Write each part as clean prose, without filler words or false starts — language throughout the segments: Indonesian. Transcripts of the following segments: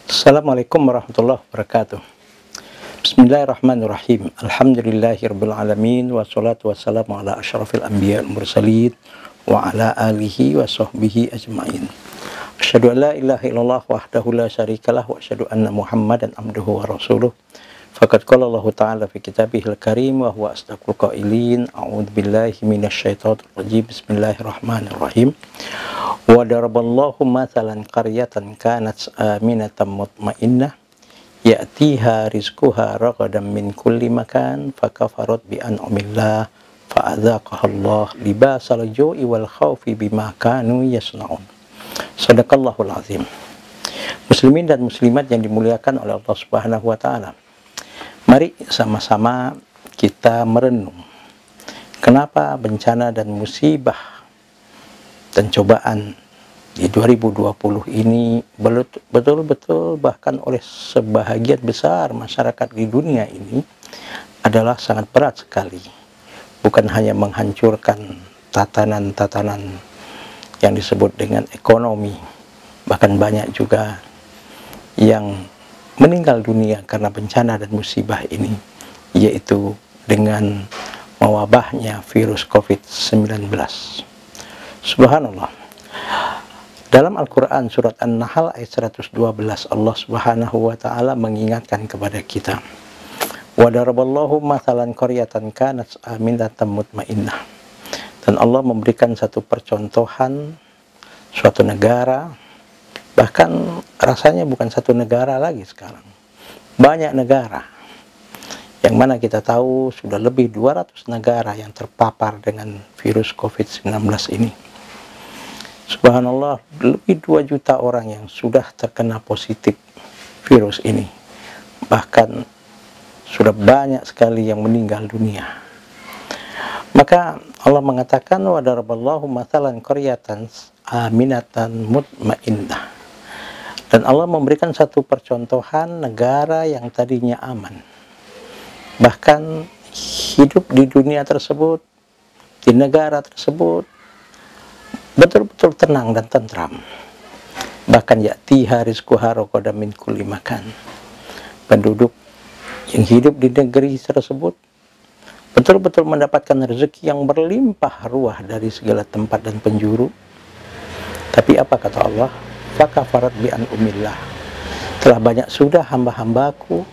Assalamualaikum warahmatullahi wabarakatuh. Bismillahirrahmanirrahim. Alhamdulillahirabbil alamin wassalatu wassalamu ala asyrafil anbiya'i wal mursalin wa ala alihi wa sahbihi ajmain. Asyhadu an la ilaha illallah wahdahu la syarikalah wa asyhadu anna Muhammadan abduhu wa rasuluh. Faqad qala Allah ta'ala fi kitabihil karim wa huwa asdaqul qailin. A'udzu billahi minasyaitonir rajim. Bismillahirrahmanirrahim. Wa daraballahu mathalan qaryatan kanat aminatan mutmainnah ya'tiha rizquha ragadan min kulli makan fakafarat bi an'amillah fa'adzaqahallah libasal ju'i wal khaufi bima kanu yasnaun. Shadaqallahul azim. Muslimin dan muslimat yang dimuliakan oleh Allah Subhanahu wa taala. Mari sama-sama kita merenung kenapa bencana dan musibah dan cobaan di 2020 ini betul-betul bahkan oleh sebahagian besar masyarakat di dunia ini adalah sangat berat sekali. Bukan hanya menghancurkan tatanan-tatanan yang disebut dengan ekonomi, bahkan banyak juga yang meninggal dunia karena bencana dan musibah ini, yaitu dengan mewabahnya virus COVID-19. Subhanallah. Dalam Al-Quran surat An-Nahl ayat 112 Allah Subhanahu wa ta'ala mengingatkan kepada kita, wa daraballahu mathalan qaryatan kanat aminatan mutmainnah. Dan Allah memberikan satu percontohan suatu negara, bahkan rasanya bukan satu negara lagi sekarang, banyak negara, yang mana kita tahu sudah lebih 200 negara yang terpapar dengan virus COVID-19 ini. Subhanallah, lebih 2 juta orang yang sudah terkena positif virus ini. Bahkan sudah banyak sekali yang meninggal dunia. Maka Allah mengatakan, wa daraballahu mathalan qaryatan aminatan mutmainnah. Dan Allah memberikan satu percontohan negara yang tadinya aman. Bahkan hidup di dunia tersebut, di negara tersebut, betul-betul tenang dan tentram. Bahkan ya'tiha rizquha ragadan min kulli makan. Penduduk yang hidup di negeri tersebut betul-betul mendapatkan rezeki yang berlimpah ruah dari segala tempat dan penjuru. Tapi apa kata Allah? Fakafarat bi an'umillah. Telah banyak sudah hamba-hambaku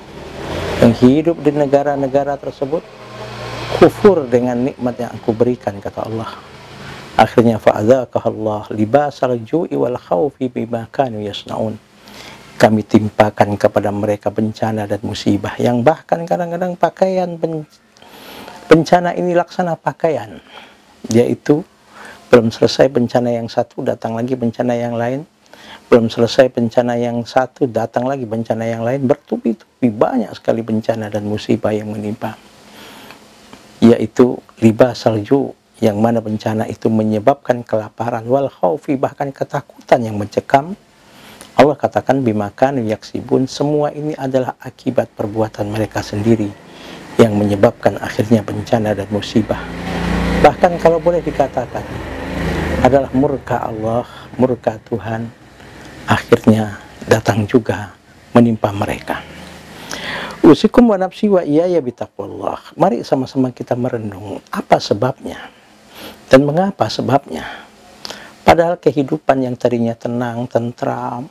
yang hidup di negara-negara tersebut kufur dengan nikmat yang aku berikan, kata Allah. Akhirnya fa'adzaqahallah libasal ju'i wal khaufi bima kanu yasnaun. Kami timpakan kepada mereka bencana dan musibah yang bahkan kadang-kadang pakaian bencana ini laksana pakaian, yaitu belum selesai bencana yang satu datang lagi bencana yang lain, belum selesai bencana yang satu datang lagi bencana yang lain, bertubi-tubi banyak sekali bencana dan musibah yang menimpa, yaitu libasal ju', yang mana bencana itu menyebabkan kelaparan, wal khaufi, bahkan ketakutan yang mencekam. Allah katakan bimakan yaksibun, semua ini adalah akibat perbuatan mereka sendiri yang menyebabkan akhirnya bencana dan musibah. Bahkan kalau boleh dikatakan adalah murka Allah, murka Tuhan, akhirnya datang juga menimpa mereka. Usikum wa nafsi wa iyaya bitaqwallah. Mari sama-sama kita merenung apa sebabnya dan mengapa sebabnya. Padahal kehidupan yang tadinya tenang, tentram,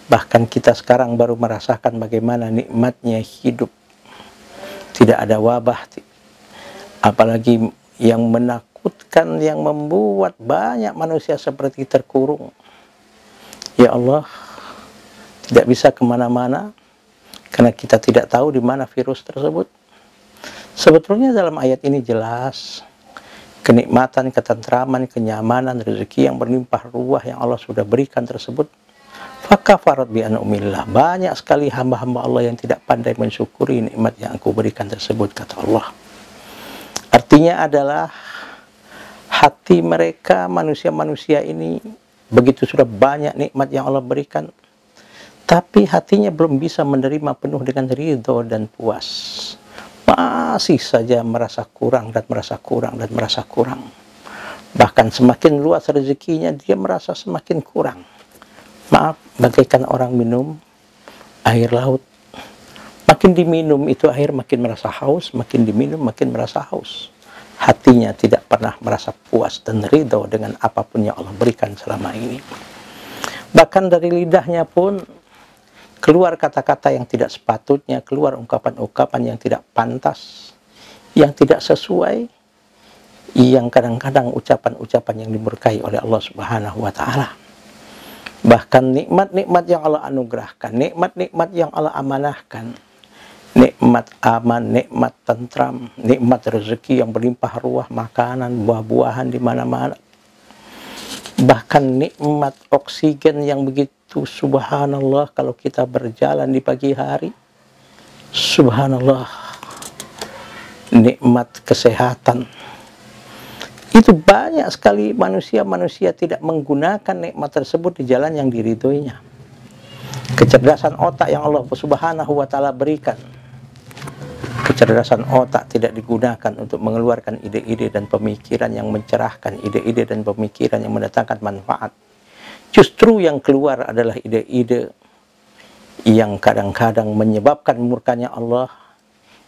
bahkan kita sekarang baru merasakan bagaimana nikmatnya hidup. Tidak ada wabah, apalagi yang menakutkan, yang membuat banyak manusia seperti terkurung. Ya Allah, tidak bisa kemana-mana karena kita tidak tahu di mana virus tersebut. Sebetulnya dalam ayat ini jelas kenikmatan, ketentraman, kenyamanan, rezeki yang berlimpah ruah yang Allah sudah berikan tersebut. Fakafarat bi an'umillah. Banyak sekali hamba-hamba Allah yang tidak pandai mensyukuri nikmat yang aku berikan tersebut, kata Allah. Artinya adalah hati mereka, manusia-manusia ini, begitu sudah banyak nikmat yang Allah berikan, tapi hatinya belum bisa menerima penuh dengan ridho dan puas. Masih saja merasa kurang dan merasa kurang dan merasa kurang. Bahkan semakin luas rezekinya, dia merasa semakin kurang. Maaf, bagaikan orang minum air laut. Makin diminum itu air makin merasa haus, makin diminum makin merasa haus. Hatinya tidak pernah merasa puas dan ridho dengan apapun yang Allah berikan selama ini. Bahkan dari lidahnya pun keluar kata-kata yang tidak sepatutnya, keluar ungkapan-ungkapan yang tidak pantas, yang tidak sesuai, yang kadang-kadang ucapan-ucapan yang dimurkai oleh Allah Subhanahu wa Ta'ala. Bahkan nikmat-nikmat yang Allah anugerahkan, nikmat-nikmat yang Allah amanahkan, nikmat aman, nikmat tentram, nikmat rezeki yang berlimpah ruah, makanan, buah-buahan di mana-mana. Bahkan nikmat oksigen yang begitu subhanallah kalau kita berjalan di pagi hari. Subhanallah. Nikmat kesehatan. Itu banyak sekali manusia tidak menggunakan nikmat tersebut di jalan yang diridhoinya. Kecerdasan otak yang Allah Subhanahu wa Ta'ala berikan, kecerdasan otak tidak digunakan untuk mengeluarkan ide-ide dan pemikiran yang mencerahkan, ide-ide dan pemikiran yang mendatangkan manfaat. Justru yang keluar adalah ide-ide yang kadang-kadang menyebabkan murkanya Allah,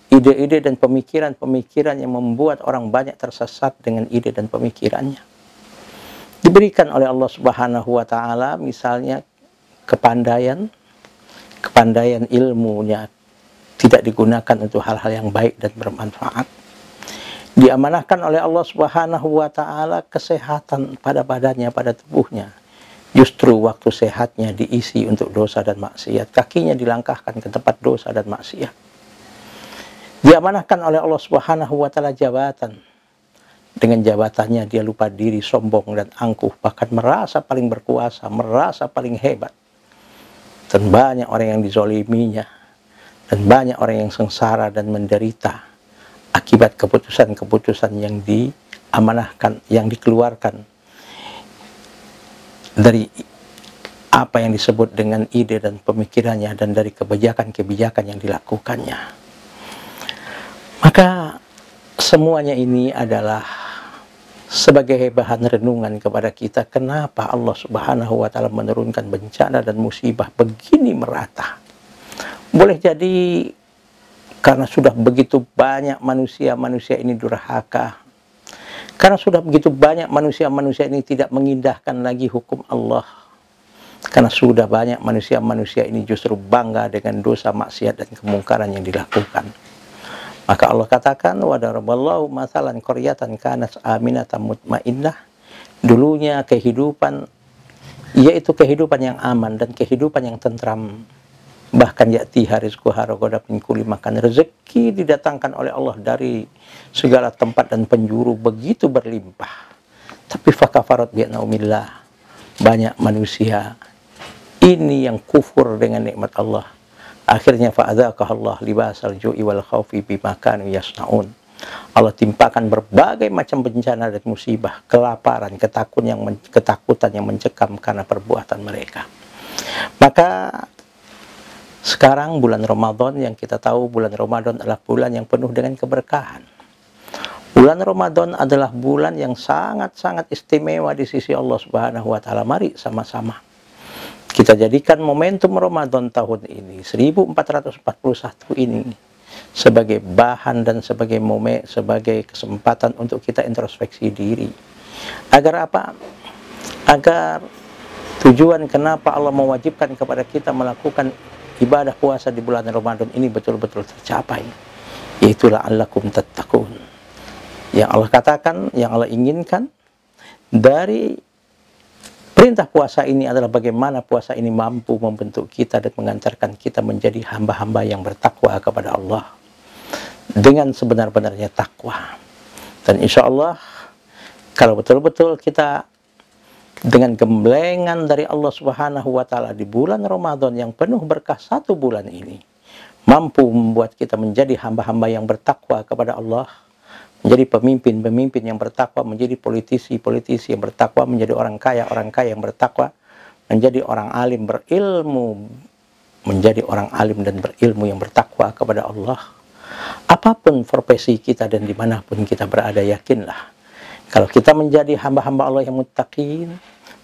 ide-ide dan pemikiran-pemikiran yang membuat orang banyak tersesat dengan ide dan pemikirannya. Diberikan oleh Allah Subhanahu wa Ta'ala misalnya kepandaian ilmunya tidak digunakan untuk hal-hal yang baik dan bermanfaat. Diamanahkan oleh Allah Subhanahu wa Ta'ala kesehatan pada badannya, pada tubuhnya. Justru waktu sehatnya diisi untuk dosa dan maksiat. Kakinya dilangkahkan ke tempat dosa dan maksiat. Diamanahkan oleh Allah Subhanahu wa Ta'ala jabatan. Dengan jabatannya dia lupa diri, sombong dan angkuh, bahkan merasa paling berkuasa, merasa paling hebat. Dan banyak orang yang dizoliminya, dan banyak orang yang sengsara dan menderita akibat keputusan-keputusan yang diamanahkan, yang dikeluarkan dari apa yang disebut dengan ide dan pemikirannya, dan dari kebijakan-kebijakan yang dilakukannya. Maka semuanya ini adalah sebagai bahan renungan kepada kita, kenapa Allah Subhanahu wa Ta'ala menurunkan bencana dan musibah begini merata. Boleh jadi karena sudah begitu banyak manusia ini durhaka, karena sudah begitu banyak manusia ini tidak mengindahkan lagi hukum Allah, karena sudah banyak manusia ini justru bangga dengan dosa, maksiat dan kemungkaran yang dilakukan. Maka Allah katakan, wa daraballahu mathalan qaryatan kanat aminatan mutmainnah. Dulunya kehidupan, yaitu kehidupan yang aman dan kehidupan yang tentram. Bahkan ya'tiha rizquha ragadan min kulli makan. Rezeki didatangkan oleh Allah dari segala tempat dan penjuru begitu berlimpah. Tapi fakafarat bi'naumillah. Banyak manusia ini yang kufur dengan nikmat Allah. Akhirnya fa'adzaqahallah libasal ju'i wal khaufi bima kanu yasnaun. Allah timpakan berbagai macam bencana dan musibah, kelaparan, ketakutan yang mencekam karena perbuatan mereka. Maka sekarang bulan Ramadan, yang kita tahu bulan Ramadan adalah bulan yang penuh dengan keberkahan. Bulan Ramadan adalah bulan yang sangat-sangat istimewa di sisi Allah Subhanahu wa Ta'ala. Mari sama-sama kita jadikan momentum Ramadan tahun ini, 1441 ini, sebagai bahan dan sebagai kesempatan untuk kita introspeksi diri. Agar apa? Agar tujuan kenapa Allah mewajibkan kepada kita melakukan ibadah puasa di bulan Ramadan ini betul-betul tercapai. Yaitu la'allakum tattaqun. Yang Allah katakan, yang Allah inginkan dari perintah puasa ini adalah bagaimana puasa ini mampu membentuk kita dan mengantarkan kita menjadi hamba-hamba yang bertakwa kepada Allah dengan sebenar-benarnya takwa. Dan insya Allah kalau betul-betul kita dengan gemblengan dari Allah Subhanahu wa Ta'ala di bulan Ramadan yang penuh berkah satu bulan ini, mampu membuat kita menjadi hamba-hamba yang bertakwa kepada Allah, menjadi pemimpin-pemimpin yang bertakwa, menjadi politisi-politisi yang bertakwa, menjadi orang kaya yang bertakwa, menjadi orang alim berilmu, menjadi orang alim dan berilmu yang bertakwa kepada Allah. Apapun profesi kita dan dimanapun kita berada, yakinlah kalau kita menjadi hamba-hamba Allah yang muttaqin,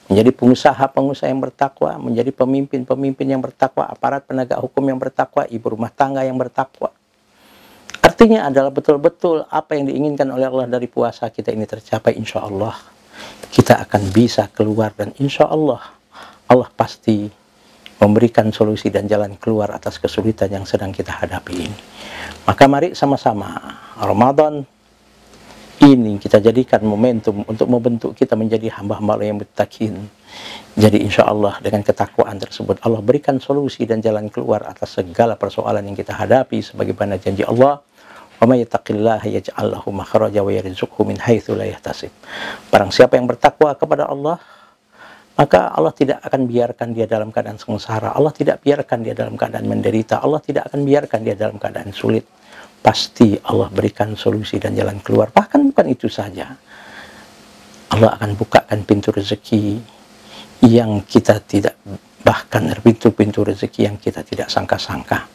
menjadi pengusaha-pengusaha yang bertakwa, menjadi pemimpin-pemimpin yang bertakwa, aparat penegak hukum yang bertakwa, ibu rumah tangga yang bertakwa. Artinya adalah betul-betul apa yang diinginkan oleh Allah dari puasa kita ini tercapai, insya Allah. Kita akan bisa keluar dan insya Allah, Allah pasti memberikan solusi dan jalan keluar atas kesulitan yang sedang kita hadapi ini. Maka mari sama-sama Ramadan ini kita jadikan momentum untuk membentuk kita menjadi hamba-hamba Allah yang muttaqin. Jadi insya Allah dengan ketakwaan tersebut Allah berikan solusi dan jalan keluar atas segala persoalan yang kita hadapi sebagaimana janji Allah, wa may yattaqillaha yaj'al lahu makhraja wa yarzuqhu min haitsu la yahtasib. Barang siapa yang bertakwa kepada Allah, maka Allah tidak akan biarkan dia dalam keadaan sengsara, Allah tidak biarkan dia dalam keadaan menderita, Allah tidak akan biarkan dia dalam keadaan sulit. Pasti Allah berikan solusi dan jalan keluar. Bahkan bukan itu saja, Allah akan bukakan pintu rezeki yang kita tidak, bahkan pintu-pintu rezeki yang kita tidak sangka-sangka.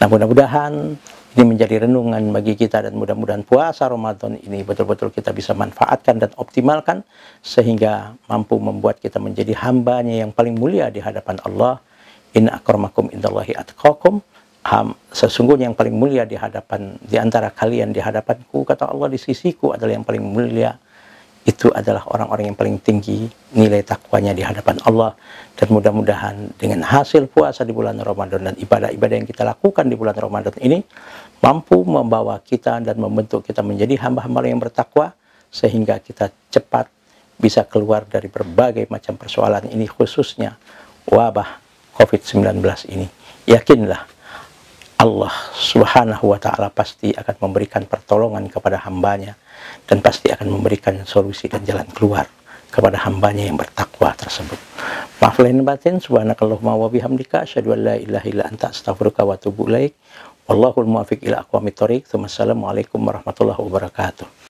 Nah, mudah-mudahan ini menjadi renungan bagi kita, dan mudah-mudahan puasa Ramadan ini betul-betul kita bisa manfaatkan dan optimalkan sehingga mampu membuat kita menjadi hambanya yang paling mulia di hadapan Allah. Inna akramakum indallahi atqakum. Sesungguhnya yang paling mulia di antara kalian di hadapanku, kata Allah, di sisiku adalah yang paling mulia. Itu adalah orang-orang yang paling tinggi nilai takwanya di hadapan Allah. Dan mudah-mudahan dengan hasil puasa di bulan Ramadan dan ibadah-ibadah yang kita lakukan di bulan Ramadan ini mampu membawa kita dan membentuk kita menjadi hamba-hamba yang bertakwa, sehingga kita cepat bisa keluar dari berbagai macam persoalan ini, khususnya wabah COVID-19 ini. Yakinlah, Allah Subhanahu wa Ta'ala pasti akan memberikan pertolongan kepada hambanya, dan pasti akan memberikan solusi dan jalan keluar kepada hambanya yang bertakwa tersebut. Maaf lahir batin, subhanakallahumma wa bihamdika, asyhadu an la ilaha illa anta, astaghfiruka wa atubu ilaik. Wallahul muwaffiq ila aqwamit thoriq. Wassalamualaikum warahmatullahi wabarakatuh.